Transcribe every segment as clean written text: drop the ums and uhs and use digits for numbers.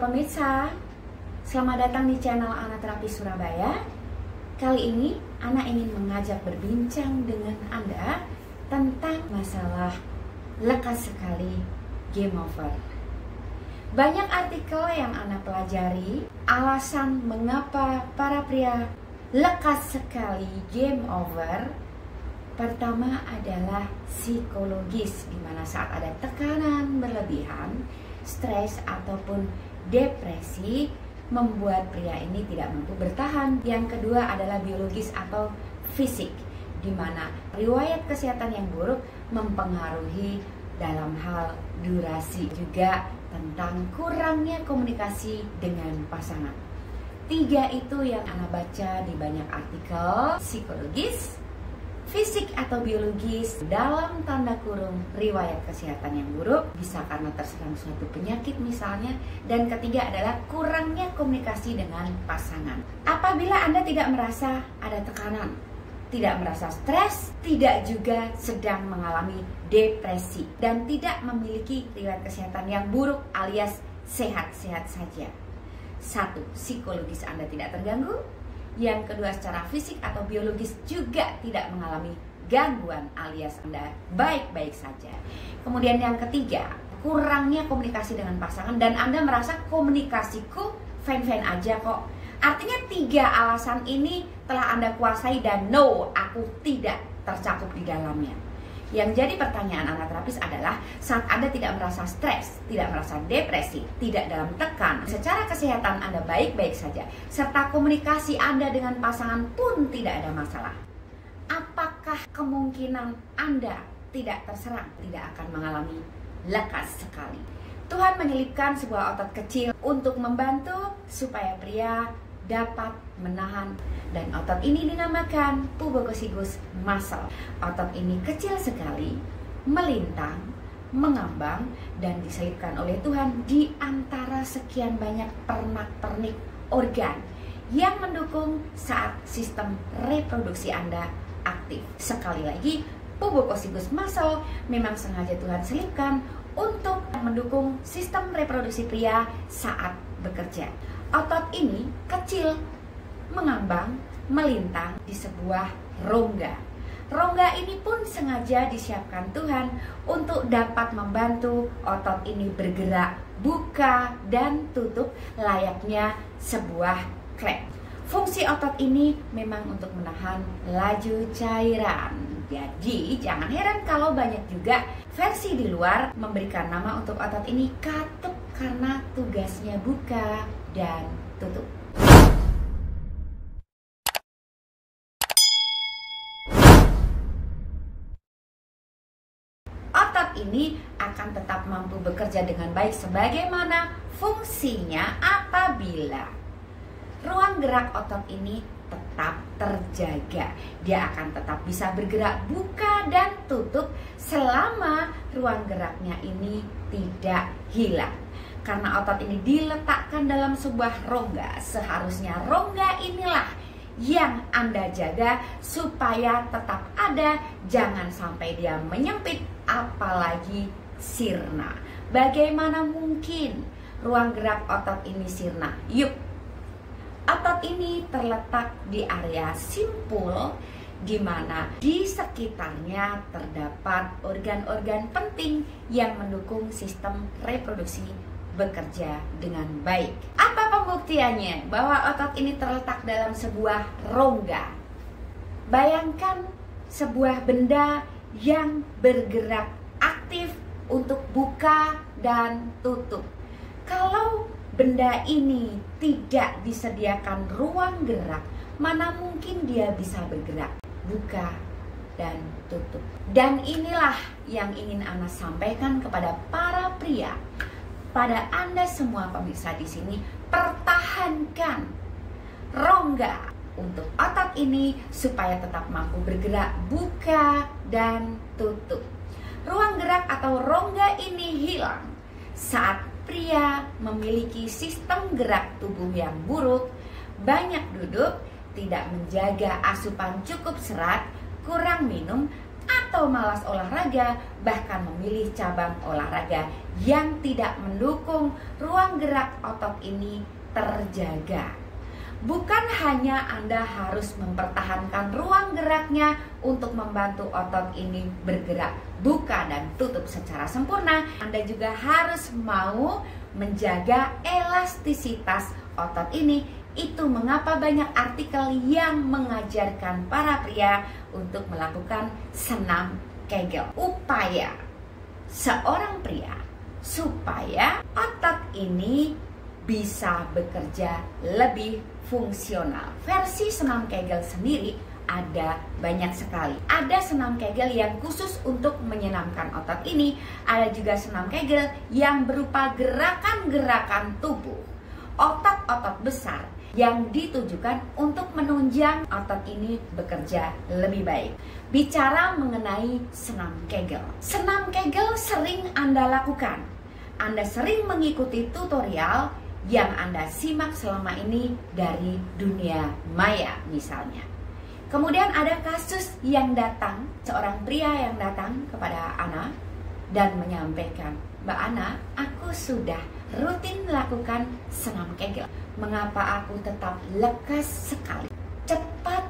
pemirsa, selamat datang di channel Ana Terapi Surabaya. Kali ini Ana ingin mengajak berbincang dengan Anda tentang masalah lekas sekali game over. Banyak artikel yang Ana pelajari alasan mengapa para pria lekas sekali game over. Pertama adalah psikologis, di mana saat ada tekanan berlebihan, stres ataupun depresi membuat pria ini tidak mampu bertahan. Yang kedua adalah biologis atau fisik, di mana riwayat kesehatan yang buruk mempengaruhi dalam hal durasi, juga tentang kurangnya komunikasi dengan pasangan. Tiga itu yang Ana baca di banyak artikel: psikologis, fisik atau biologis, dalam tanda kurung riwayat kesehatan yang buruk, bisa karena terserang suatu penyakit misalnya. Dan ketiga adalah kurangnya komunikasi dengan pasangan. Apabila Anda tidak merasa ada tekanan, tidak merasa stres, tidak juga sedang mengalami depresi, dan tidak memiliki riwayat kesehatan yang buruk alias sehat-sehat saja. Satu, psikologis Anda tidak terganggu. Yang kedua, secara fisik atau biologis juga tidak mengalami gangguan alias Anda baik-baik saja. Kemudian yang ketiga, kurangnya komunikasi dengan pasangan dan Anda merasa komunikasiku fine-fine aja kok. Artinya tiga alasan ini telah Anda kuasai dan no, aku tidak tercakup di dalamnya. Yang jadi pertanyaan Ana terapis adalah, saat Anda tidak merasa stres, tidak merasa depresi, tidak dalam tekan, secara kesehatan Anda baik-baik saja, serta komunikasi Anda dengan pasangan pun tidak ada masalah, apakah kemungkinan Anda tidak terserang, tidak akan mengalami lekas sekali? Tuhan menyelipkan sebuah otot kecil untuk membantu supaya pria dapat menahan, dan otot ini dinamakan pubococcygus muscle. Otot ini kecil sekali, melintang, mengambang, dan diselipkan oleh Tuhan di antara sekian banyak pernak-pernik organ yang mendukung saat sistem reproduksi Anda aktif. Sekali lagi, pubococcygus muscle memang sengaja Tuhan selipkan untuk mendukung sistem reproduksi pria saat bekerja. Otot ini kecil, mengambang, melintang di sebuah rongga. Rongga ini pun sengaja disiapkan Tuhan untuk dapat membantu otot ini bergerak, buka dan tutup layaknya sebuah klep. Fungsi otot ini memang untuk menahan laju cairan. Jadi jangan heran kalau banyak juga versi di luar memberikan nama untuk otot ini katup, karena tugasnya buka dan tutup. Otot ini akan tetap mampu bekerja dengan baik sebagaimana fungsinya apabila ruang gerak otot ini tetap terjaga. Dia akan tetap bisa bergerak buka dan tutup selama ruang geraknya ini tidak hilang. Karena otot ini diletakkan dalam sebuah rongga, seharusnya rongga inilah yang Anda jaga supaya tetap ada, jangan sampai dia menyempit apalagi sirna. Bagaimana mungkin ruang gerak otot ini sirna? Yuk, otot ini terletak di area simpul, di mana di sekitarnya terdapat organ-organ penting yang mendukung sistem reproduksi bekerja dengan baik. Apa pembuktiannya bahwa otot ini terletak dalam sebuah rongga? Bayangkan sebuah benda yang bergerak aktif untuk buka dan tutup. Kalau benda ini tidak disediakan ruang gerak, mana mungkin dia bisa bergerak, buka dan tutup. Dan inilah yang ingin Ana sampaikan kepada para pria, pada Anda semua pemirsa di sini, pertahankan rongga untuk otot ini supaya tetap mampu bergerak, buka dan tutup. Ruang gerak atau rongga ini hilang saat pria memiliki sistem gerak tubuh yang buruk, banyak duduk, tidak menjaga asupan cukup serat, kurang minum, atau malas olahraga, bahkan memilih cabang olahraga yang tidak mendukung ruang gerak otot ini terjaga. Bukan hanya Anda harus mempertahankan ruang geraknya untuk membantu otot ini bergerak buka dan tutup secara sempurna, Anda juga harus mau menjaga elastisitas otot ini. Itu mengapa banyak artikel yang mengajarkan para pria untuk melakukan senam Kegel. Upaya seorang pria supaya otot ini bisa bekerja lebih fungsional. Versi senam Kegel sendiri ada banyak sekali. Ada senam Kegel yang khusus untuk menyenamkan otot ini. Ada juga senam Kegel yang berupa gerakan-gerakan tubuh, otot-otot besar yang ditujukan untuk menunjang otot ini bekerja lebih baik. Bicara mengenai senam Kegel. Senam Kegel sering Anda lakukan. Anda sering mengikuti tutorial yang Anda simak selama ini dari dunia maya misalnya. Kemudian ada kasus yang datang, seorang pria yang datang kepada Ana dan menyampaikan, "Mbak Ana, aku sudah rutin melakukan senam Kegel. Mengapa aku tetap lekas sekali, cepat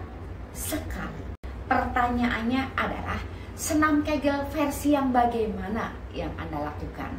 sekali?" Pertanyaannya adalah, senam Kegel versi yang bagaimana yang Anda lakukan?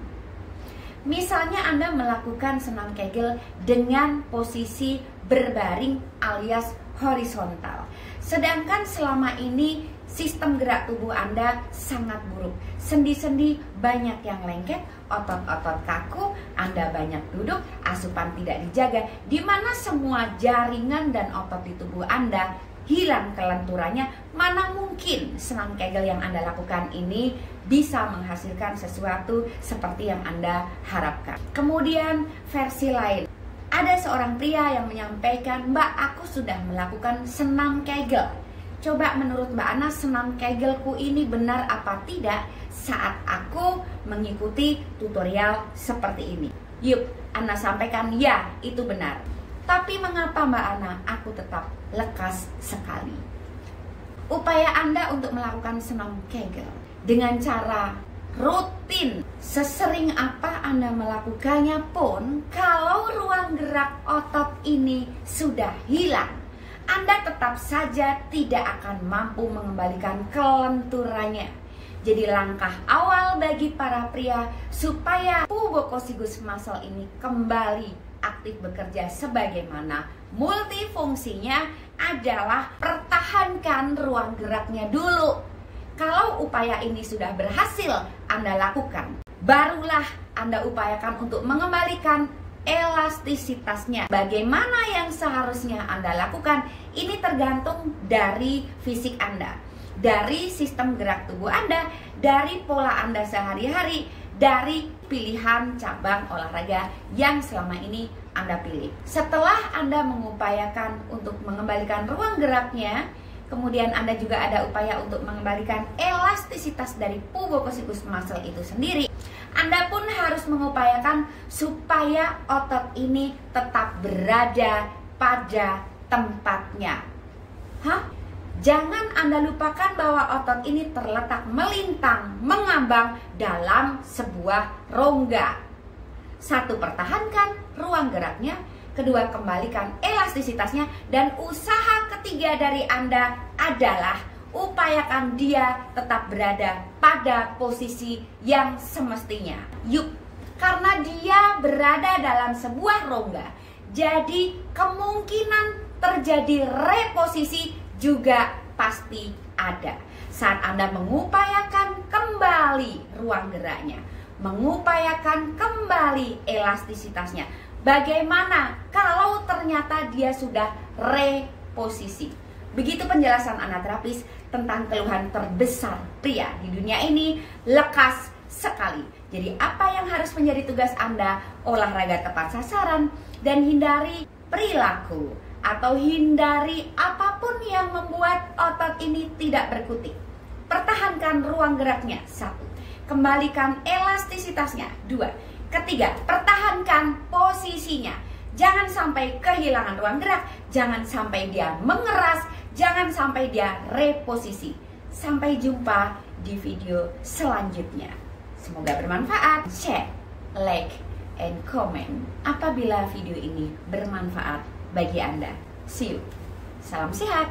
Misalnya Anda melakukan senam Kegel dengan posisi berbaring alias horizontal. Sedangkan selama ini sistem gerak tubuh Anda sangat buruk. Sendi-sendi banyak yang lengket, otot-otot kaku, Anda banyak duduk, asupan tidak dijaga, di mana semua jaringan dan otot di tubuh Anda hilang kelenturannya. Mana mungkin senam Kegel yang Anda lakukan ini bisa menghasilkan sesuatu seperti yang Anda harapkan. Kemudian versi lain, ada seorang pria yang menyampaikan, "Mbak, aku sudah melakukan senam Kegel. Coba menurut Mbak Ana, senam Kegelku ini benar apa tidak saat aku mengikuti tutorial seperti ini?" Yuk, Ana sampaikan, ya, itu benar. Tapi mengapa Mbak Ana, aku tetap lekas sekali? Upaya Anda untuk melakukan senam Kegel dengan cara rutin, sesering apa Anda melakukannya pun, kalau ruang gerak otot ini sudah hilang, Anda tetap saja tidak akan mampu mengembalikan kelenturannya. Jadi langkah awal bagi para pria supaya pubococcygus muscle ini kembali aktif bekerja sebagaimana multifungsinya adalah pertahankan ruang geraknya dulu. Kalau upaya ini sudah berhasil Anda lakukan, barulah Anda upayakan untuk mengembalikan elastisitasnya. Bagaimana yang seharusnya Anda lakukan? Ini tergantung dari fisik Anda, dari sistem gerak tubuh Anda, dari pola Anda sehari-hari, dari pilihan cabang olahraga yang selama ini Anda pilih. Setelah Anda mengupayakan untuk mengembalikan ruang geraknya, kemudian Anda juga ada upaya untuk mengembalikan elastisitas dari pubococcygus muscle itu sendiri, Anda pun harus mengupayakan supaya otot ini tetap berada pada tempatnya. Jangan Anda lupakan bahwa otot ini terletak melintang, mengambang dalam sebuah rongga. Satu, pertahankan ruang geraknya. Kedua, kembalikan elastisitasnya. Dan usaha ketiga dari Anda adalah upayakan dia tetap berada pada posisi yang semestinya. Yuk, karena dia berada dalam sebuah rongga, jadi kemungkinan terjadi reposisi juga pasti ada. Saat Anda mengupayakan kembali ruang geraknya, mengupayakan kembali elastisitasnya, bagaimana kalau ternyata dia sudah reposisi? Begitu penjelasan anaterapis tentang keluhan terbesar pria di dunia ini, lekas sekali. Jadi apa yang harus menjadi tugas Anda? Olahraga tepat sasaran dan hindari perilaku atau hindari apapun yang membuat otot ini tidak berkutik. Pertahankan ruang geraknya. 1. Kembalikan elastisitasnya. 2. Ketiga, pertahankan posisinya. Jangan sampai kehilangan ruang gerak, jangan sampai dia mengeras, jangan sampai dia reposisi. Sampai jumpa di video selanjutnya. Semoga bermanfaat. Share, like, and comment apabila video ini bermanfaat bagi Anda. See you. Salam sehat.